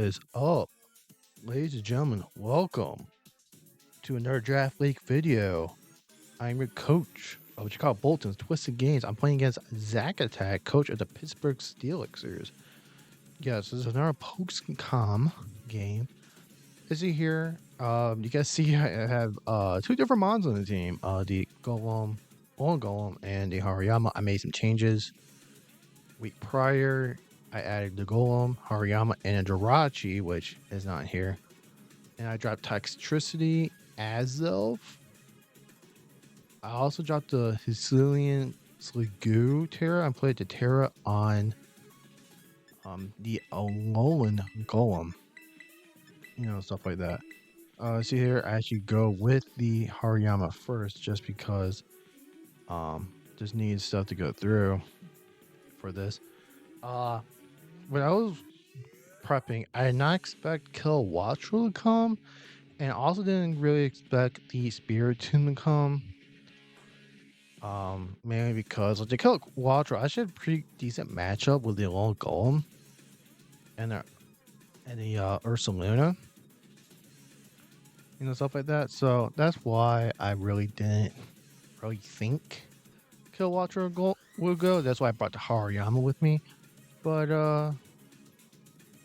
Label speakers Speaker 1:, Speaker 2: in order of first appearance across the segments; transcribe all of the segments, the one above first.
Speaker 1: is up, ladies and gentlemen? Welcome to another Draft League video. I'm your coach of what you call Bolton's Twisted Games. I'm playing against Zach Attack, coach of the Pittsburgh Steelers. Yes, this is another post-com game. As you hear, you guys see I have two different mons on the team. The Golem, and the Hariyama. I made some changes. Week prior, I added the Golem, Hariyama, and a Jirachi, which is not here. And I dropped Toxtricity, Azelf. I also dropped the Hisuian Sliggoo Terra. I played the Terra on the Alolan Golem. Stuff like that. See here, I actually go with the Hariyama first just because just needs stuff to go through for this. When I was prepping, I did not expect Kilowattrel to come, and I also didn't really expect the Spiritomb to come. Mainly because like the Kilowattrel, I should have a pretty decent matchup with the Alolan Golem and the Ursaluna. Stuff like that. So that's why I really didn't think Kilowattrel would go. That's why I brought the Hariyama with me. But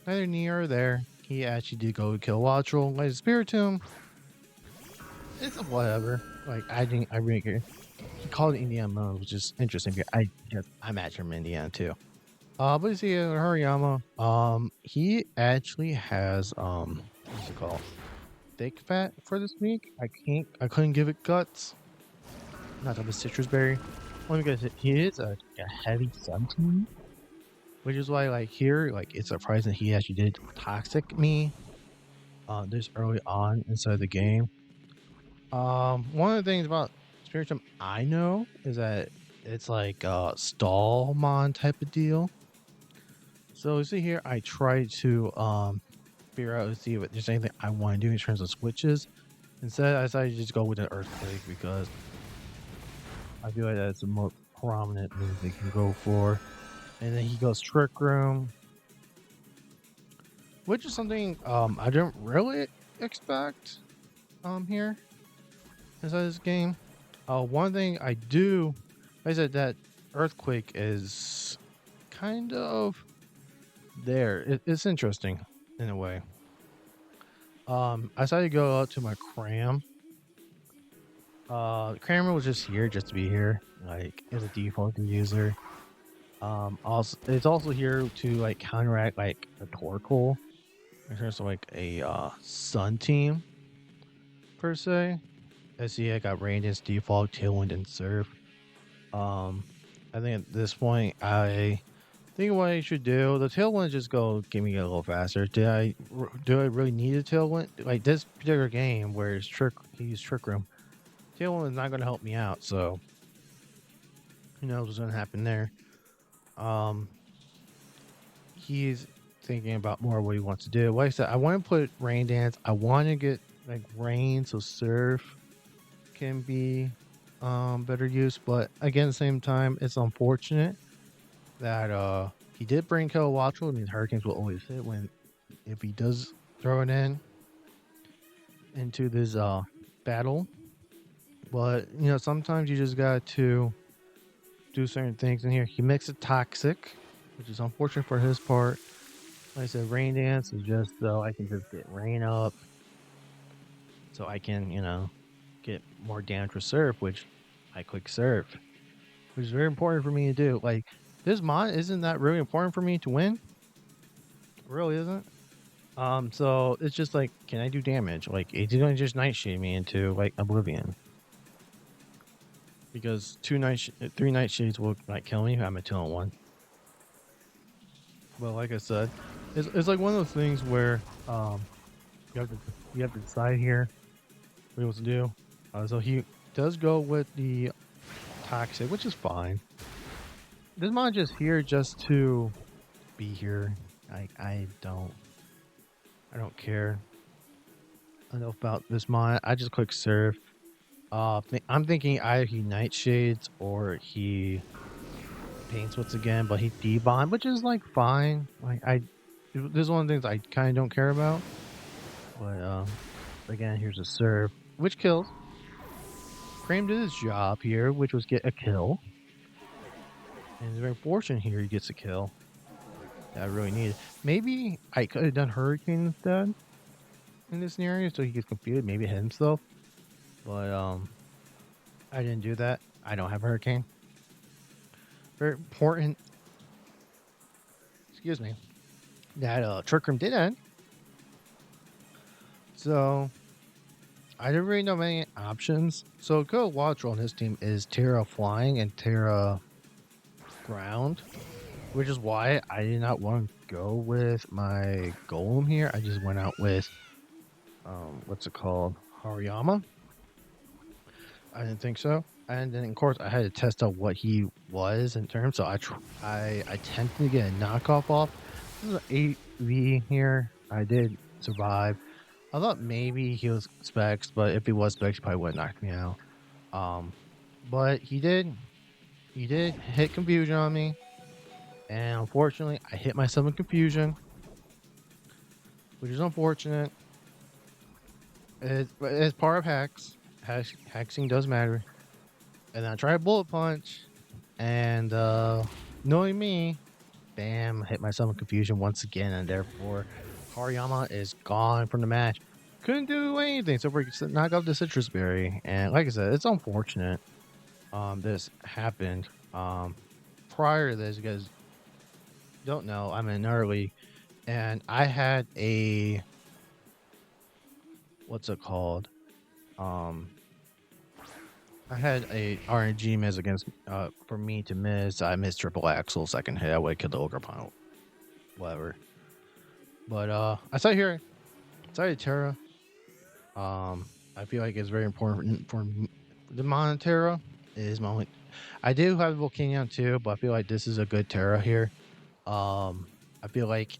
Speaker 1: neither near or there. He actually did go with Kilowattrel. Like Spiritomb, it's a whatever. Like I really care. He called it Indiana mode, which is interesting because I match him in Indiana too. But you see Hariyama, he actually has what's it called? Thick fat for this week. I couldn't give it guts. Not of a citrus berry. Only because he is a heavy sun team. Which is why like here, like it's surprising he actually did toxic me this early on inside the game. One of the things about Spiritomb I know is that it's like a stall mon type of deal. So you see here, I try to figure out to see if there's anything I want to do in terms of switches. Instead, I decided to just go with an Earthquake because I feel like that's the most prominent move they can go for. And then he goes Trick Room, which is something I didn't really expect here inside this game. One thing I do, like I said, that Earthquake is kind of there. It's interesting in a way. I decided to go out to my Cram. Crammer was just here just to be here, like as a default user. Also, it's also here to like counteract like a Torkoal in terms of like a Sun team per se. As see, I got Radiance, Default, Tailwind, and Surf. I think at this point, I think what I should do, the Tailwind just go get me a little faster. Do I really need a Tailwind? Like this particular game where it's he used Trick Room, Tailwind is not going to help me out. So who knows what's going to happen there. He's thinking about more what he wants to do. Like I said, I want to put Rain Dance. I want to get like Rain, so Surf can be better use. But again, at the same time, it's unfortunate that he did bring Kilowattrel, and these Hurricanes will always hit if he does throw it into this battle. But sometimes you just got to do certain things in here. He makes it toxic, which is unfortunate for his part. Like I said, Rain Dance is just so I can just get rain up, so I can get more damage with Surf, which I quick Surf, which is very important for me to do. Like this mod isn't that really important for me to win. It really isn't. So it's just like, can I do damage? Like it's gonna just Nightshade me into like Oblivion. Because 3 Nightshades will like kill me. I'm a 2-on-1. But like I said, it's like one of those things where you have to decide here what he wants to do. So he does go with the Toxic, which is fine. This mod just here just to be here. I don't care enough about this mod. I just click Surf. I'm thinking either he Nightshades or he paints once again, but he debond, which is like fine. Like This is one of the things I kind of don't care about. But again, here's a serve, which kills. Cream did his job here, which was get a kill. And it's very fortunate here he gets a kill that I really needed. Maybe I could have done Hurricane instead in this scenario so he gets confused, maybe hit himself. But I didn't do that. I don't have Hurricane. Very important. Excuse me. That Trick Room did end. So I didn't really know many options. So Go Watcher on his team is Terra Flying and Terra Ground, which is why I did not want to go with my Golem here. I just went out with what's it called? Hariyama. I didn't think so. And then of course I had to test out what he was in terms. So I attempted to get a knockoff off. This is an 8v here. I did survive. I thought maybe he was Specs, but if he was Specs, he probably would have knocked me out. But he did. He did hit confusion on me, and unfortunately, I hit myself in confusion, which is unfortunate. It's part of hacks. Hexing does matter. And I tried bullet punch, and knowing me, bam, hit myself in confusion once again, and therefore Hariyama is gone from the match. Couldn't do anything, so we could knock out the citrus berry. And like I said, it's unfortunate this happened. Prior to this, you guys don't know, I'm in early, and I had a what's it called? I had a RNG miss against for me to miss. I missed triple axle second hit. I would have killed the ogre pile, whatever. But I saw here, sorry Terra. I feel like it's very important for the Monterra is my only. I do have Volcanion too, but I feel like this is a good Terra here. I feel like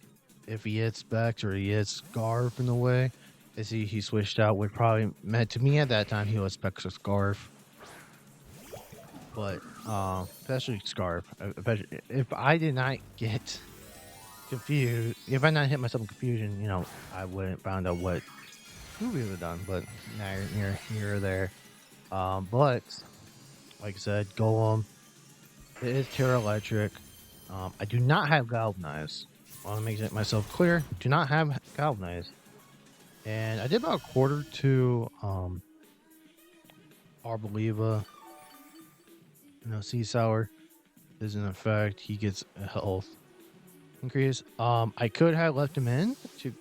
Speaker 1: if he hits Specs or he hits Scarf in the way, as he switched out, would probably meant to me at that time he was Specs or Scarf. But especially Scarf. If I did not get confused, if I not hit myself in confusion, you know, I wouldn't found out what we would have done. But now you're here or there. But like I said, Golem. It is Terra Electric. I do not have Galvanize. I want to make myself clear. Do not have Galvanize. And I did about a quarter to Arboliva. You know, Sea Sour is in effect. He gets a health increase. I could have left him in to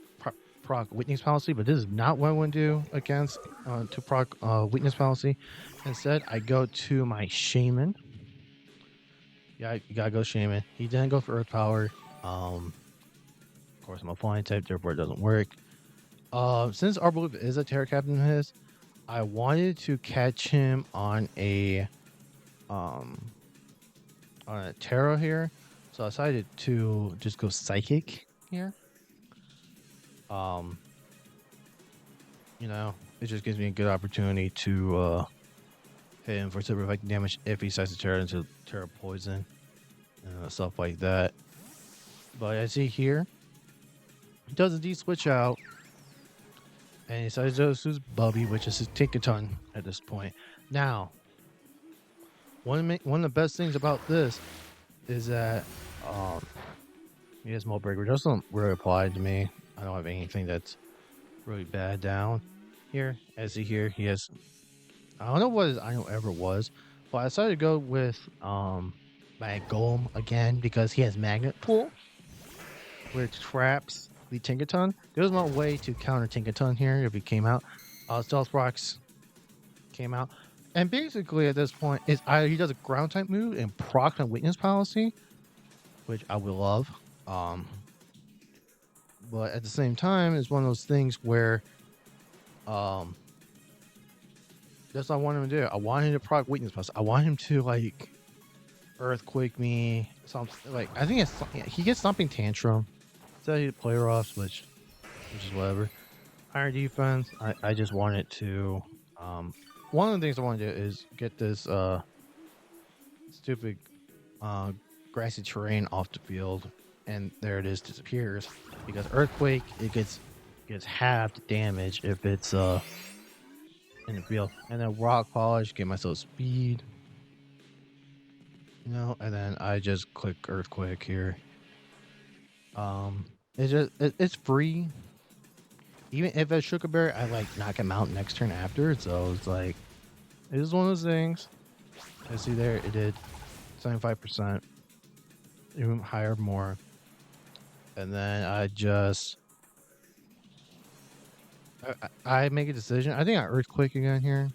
Speaker 1: proc Witness Policy, but this is not what I want to do against to proc Witness Policy. Instead, I go to my Shaman. Yeah, you gotta go Shaman. He didn't go for Earth Power. Of course, I'm a flying type, therefore it doesn't work. Since Arboliva is a Terra Captain of his, I wanted to catch him on a Terra here, so I decided to just go Psychic here. You know, it just gives me a good opportunity to hit him for super effective damage if he decides to turn into Terra Poison and stuff like that. But I see here, he does a D switch out, and he decides to use Bubby, which is his Tinkaton at this point. Now, one of the best things about this is that he has Mold Breaker, which doesn't really apply to me. I don't have anything that's really bad down here. As you hear, he has, I don't know what his item ever was, but I decided to go with my Golem again because he has Magnet Pull, which traps the Tinkaton. There's no way to counter Tinkaton here if he came out. Stealth Rocks came out. And basically at this point, is either he does a ground type move and proc on Witness Policy, which I would love. But at the same time, it's one of those things where that's what I want him to do. I want him to proc Weakness Policy. I want him to like Earthquake me, something like I think it's he gets Stomping Tantrum. So he player offs, which is whatever. Higher defense. I just wanted to one of the things I want to do is get this stupid grassy terrain off the field and there it is, disappears. Because Earthquake, it gets half the damage if it's in the field. And then Rock Polish, get myself speed. And then I just click Earthquake here. It's free. Even if it's Sugar Berry, I like knock him out next turn after. So it's like it is one of those things. I see there it did 75%, even higher, more. And then I make a decision. I think I Earthquake again here.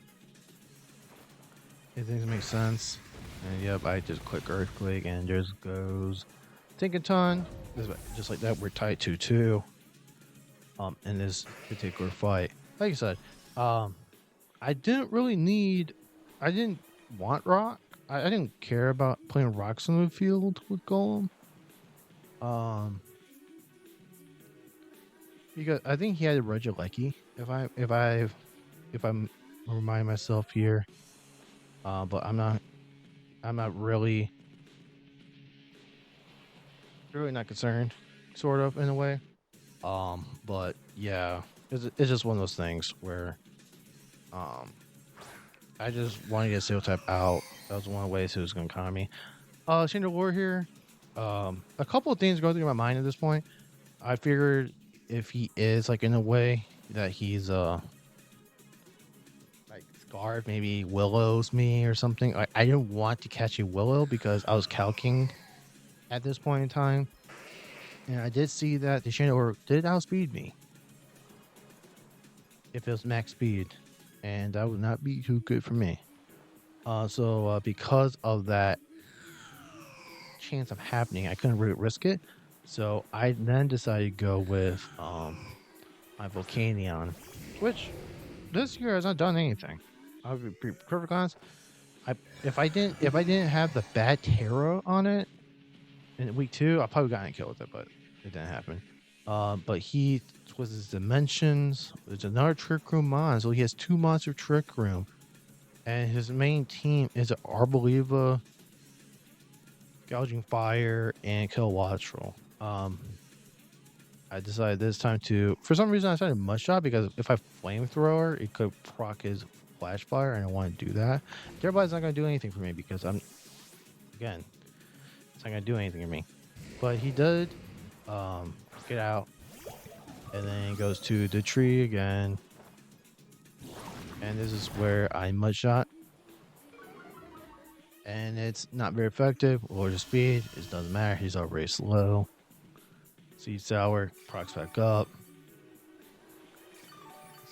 Speaker 1: If things make sense. And yep, I just click Earthquake and just goes Tinkaton. Just like that, we're tied 2-2. In this particular fight. Like I said, I didn't want rock. I didn't care about playing rocks on the field with Golem. Because I think he had a Regieleki. If I'm remind myself here. But I'm not really not concerned, sort of, in a way. But yeah, it's just one of those things where I just want to get Seal Type out. That was one of the ways he was going to counter me. Chandra War here. A couple of things going through my mind at this point. I figured if he is like in a way that he's like Scarf, maybe Willows me or something. I didn't want to catch a Willow because I was calking at this point in time. And I did see that the Chandra War did outspeed me if it was max speed, and that would not be too good for me. So because of that chance of happening, I couldn't really risk it. So I then decided to go with my Volcanion, which this year has not done anything. I'll be perfect honest. If I didn't have the bad Terra on it in week 2, I probably got killed with it, but it didn't happen. But he twists his dimensions. There's another Trick Room mon, so he has 2 monster Trick Room. And his main team is an Arboliva, Gouging Fire, and Kilowattrel. I decided this time to, for some reason, I started Mud Shot because if I Flamethrower, it could proc his Flash Fire, and I want to do that. Thereby, it's not going to do anything for me because again, it's not going to do anything for me. But he did get out, and then goes to the tree again. And this is where I Mud Shot. And it's not very effective. Lower the speed, it doesn't matter. He's already slow. Seed Sour, procs back up.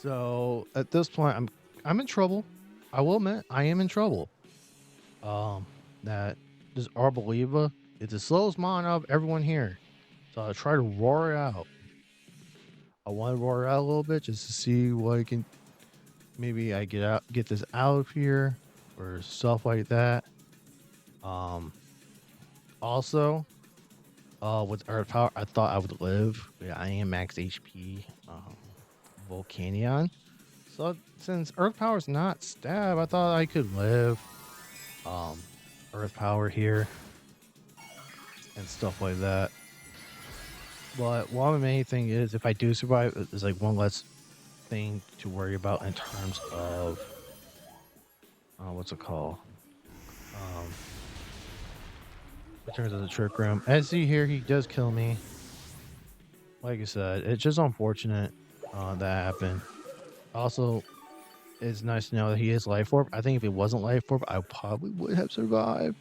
Speaker 1: So at this point, I'm in trouble. I will admit, I am in trouble. That this Arboliva is the slowest mon of everyone here. So I'll try to roar it out. I want to roar it out a little bit just to see what I can. Maybe I get this out of here or stuff like that. Also, with Earth Power, I thought I would live. Yeah, I am max HP. Volcanion. So since Earth Power is not stab, I thought I could live. Earth Power here and stuff like that. But one of the main thing is, if I do survive, it's like one less thing to worry about in terms of what's it called? In terms of the Trick Room. As you see here, he does kill me. Like I said, it's just unfortunate that happened. Also, it's nice to know that he is Life Orb. I think if it wasn't Life Orb, I probably would have survived.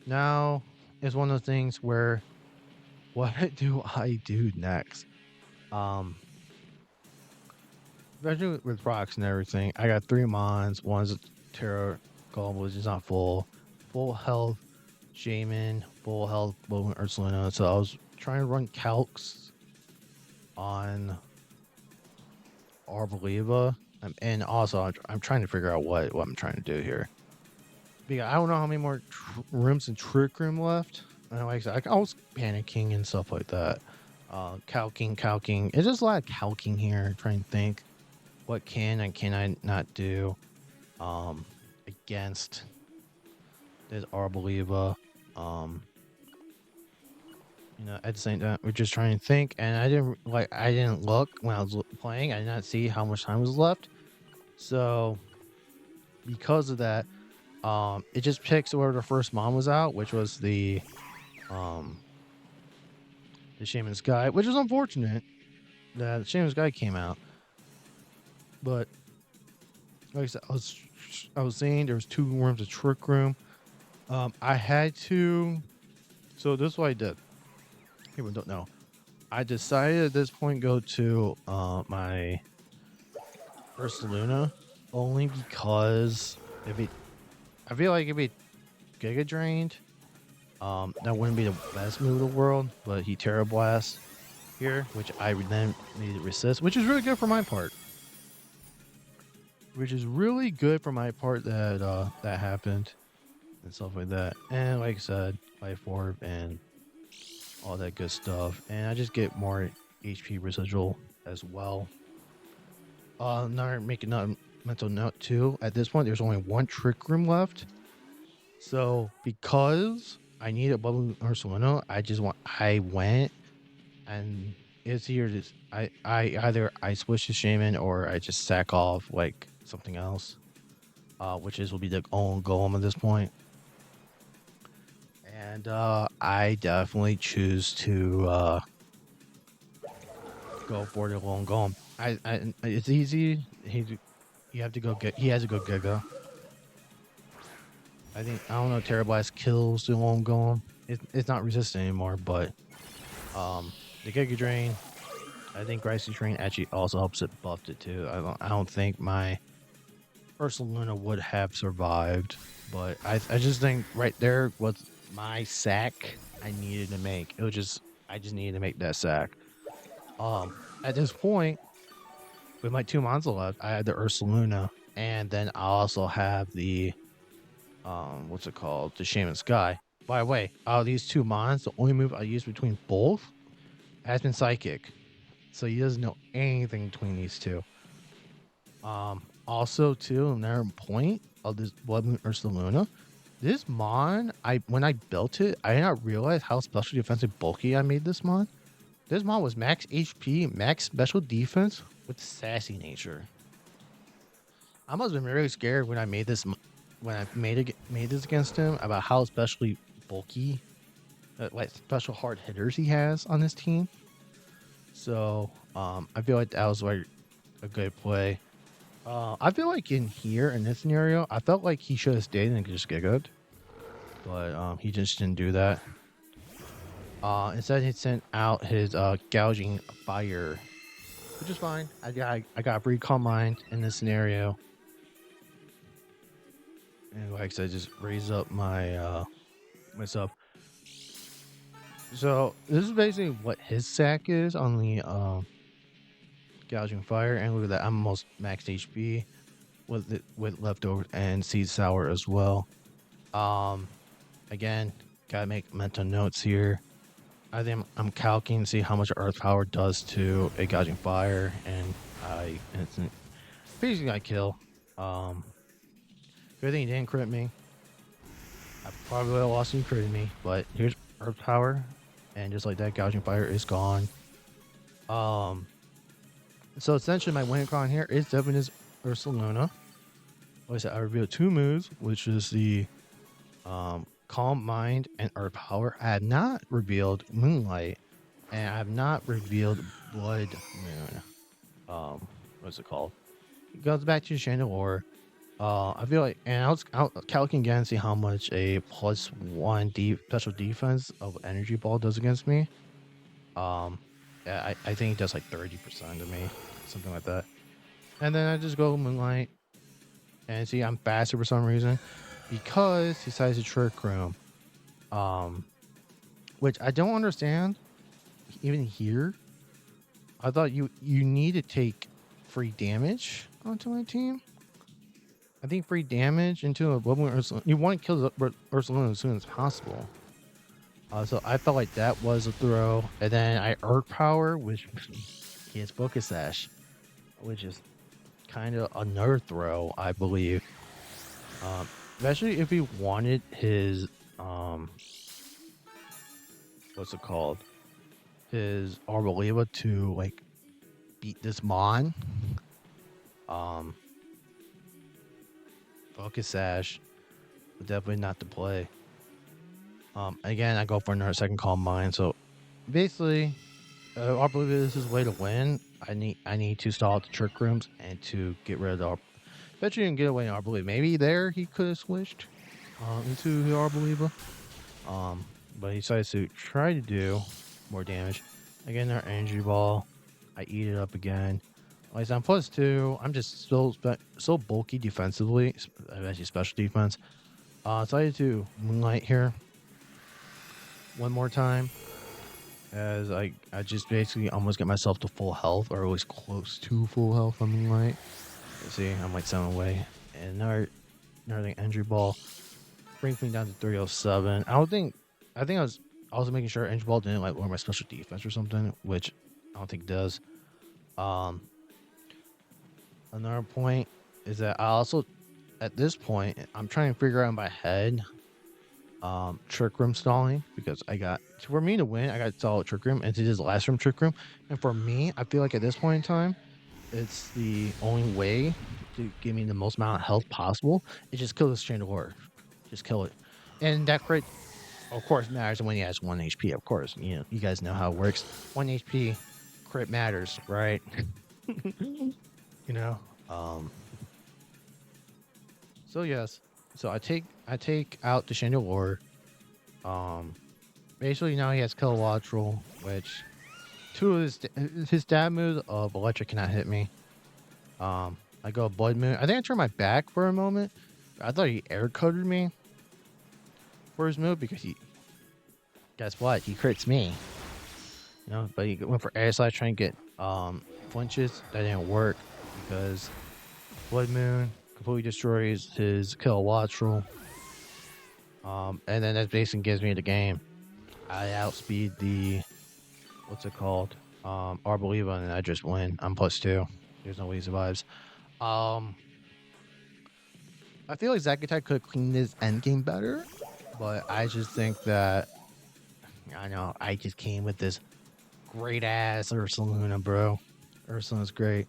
Speaker 1: Now, it's one of those things where, what do I do next? Especially with rocks and everything. I got 3 mons. One's a Terra Golem, which is not full. Full health Shaman, full health Bowman Ursulina. So I was trying to run calcs on Arboliva. And also, I'm trying to figure out what I'm trying to do here. Because I don't know how many more rooms in Trick Room left. And like I said, I was panicking and stuff like that. Calking. It's just a lot of calking here. Trying to think what can and can I not do against this Arboliva. You know, at the same time, we're just trying to think, and I didn't look when I was playing. I did not see how much time was left. So because of that, it just picks where the first mom was out, which was um the Shaman's Guide, which is unfortunate that the Shaman's Guide came out. But like I said, I was saying there was 2 rooms of Trick Room. I had to. So this is what I did. People don't know. I decided at this point go to my first Luna only because if it, I feel like if it Giga Drained, that wouldn't be the best move in the world. But he Terra Blast here, which I then needed to resist, which is really good for my part. Which is really good for my part that that happened and stuff like that. And like I said, Life Orb and all that good stuff. And I just get more HP residual as well. Now make another mental note too. At this point, there's only 1 Trick Room left. So because I need a Bubble Ursulino, I went and it's here. I either I switch to Shaman or I just sack off like something else. Which will be the own golem at this point. And I definitely choose to go for the lone golem. It's easy. You have to go get. He has to go Giga. I don't know. Terra Blast kills the lone golem. It's not resistant anymore, but the Giga Drain. I think Gracie Drain actually also helps it buffed it too. I don't think my Ursaluna would have survived, but I just think right there was my sack I needed to make. I just needed to make that sack. At this point, with my 2 monsters left, I had the Ursaluna, and then I also have the what's it called? The Shaman Sky. By the way, out of these 2 mons, the only move I use between both has been Psychic. So he doesn't know anything between these 2. Also, too, another point of this Blood Moon Ursaluna, this mon, when I built it, I did not realize how special defensive bulky I made this mon. This mon was max HP, max special defense with sassy nature. I must have been really scared when I made this when I made this against him about how especially bulky, like special hard hitters he has on his team. So I feel like that was like a good play. I feel like in this scenario, I felt like he should have stayed and just gigged, but he just didn't do that. Instead, he sent out his gouging fire, which is fine. I got recall mind in this scenario, and like I said, just raise up my myself. So this is basically what his sack is on the gouging fire, and look at that, I'm almost max HP with leftover and seed sour as well. Again, gotta make mental notes here. I think I'm calculating to see how much earth power does to a gouging fire, and it's basically I kill. Good thing he didn't crit me. I probably would have lost him critting me, but here's earth power, and just like that, gouging fire is gone. So essentially my winning card here is definitely this Ursaluna. Like I said, I revealed 2 moves, which is the Calm Mind and Earth Power. I have not revealed Moonlight, and I have not revealed Blood Moon. What's it called? It goes back to Chandelure. I feel like, and I was calculating again to see how much a +1 special defense of Energy Ball does against me. Yeah, I think it does like 30% to me, something like that. And then I just go Moonlight, and see I'm faster for some reason because he decides to Trick Room, which I don't understand. Even here, I thought you need to take free damage onto my team. I think free damage into a Bubbling Ursaluna. You want to kill the Ursaluna as soon as possible. So I felt like that was a throw. And then I Earth Power, which he has Focus Sash, which is kind of another throw, I believe. Especially if he wanted his what's it called? His Arboliva to like beat this Mon. Um, Focus Sash, but definitely not to play. Again, I go for another second call mine. So basically, Arboliva is his way to win. I need to stall out the trick rooms and to get rid of the. Bet you didn't get away in Arboliva. Maybe there he could have switched into the Arboliva. But he decides to try to do more damage. Again, our energy ball. I eat it up again. Like I said, I'm +2. I'm just so bulky defensively, especially special defense. Decided to Moonlight here one more time, as I just basically almost get myself to full health, or always close to full health on Moonlight. Let's see, I'm like 7 away. And another energy ball brings me down to 307. I think I was also making sure energy ball didn't like lower my special defense or something, which I don't think it does. Another point is that I also, at this point, I'm trying to figure out in my head trick room stalling, because for me to win, I got to stall a trick room and to just last room trick room. And for me, I feel like at this point in time, it's the only way to give me the most amount of health possible. Is just kill this Chandelier. Just kill it. And that crit, of course, matters when he has 1 HP. Of course, you guys know how it works. 1 HP crit matters, right? you know. So yes. So I take out the Chandelier. Basically now he has Kilowattro, which 2 of his stab moves of Electric cannot hit me. I go Blood Moon. I think I turned my back for a moment. I thought he air coded me for his move, because guess what? He crits me. But he went for air slash trying to get flinches. That didn't work, because Blood Moon completely destroys his Kilowattro. And then that basically gives me the game. I outspeed the Arboliva, and I just win. I'm +2. There's no way he survives. I feel like Zakutai could clean his endgame better, but I just think that I know I just came with this great ass Ursaluna, bro. Ursaluna's great.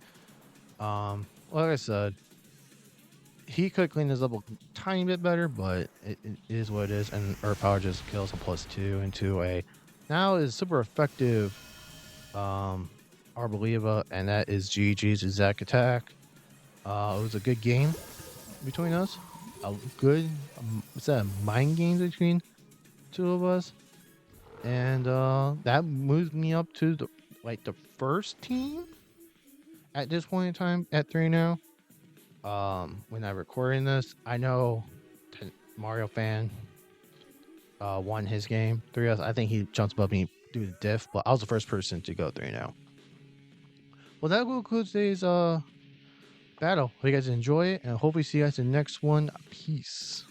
Speaker 1: Like I said, he could clean this up a tiny bit better, but it is what it is. And Earth Power just kills a +2 into a now is super effective Arboliva, and that is GG's Zack Attack. It was a good game between us. A good, what's that? Mind games between 2 of us, and that moves me up to the first team at this point in time at 3 now. When I'm recording this, I know Mario fan won his game 3-0. I think he jumps above me due to diff, but I was the first person to go 3-0. Well, that concludes today's battle. Hope you guys enjoy it, and hopefully see you guys in the next one. Peace.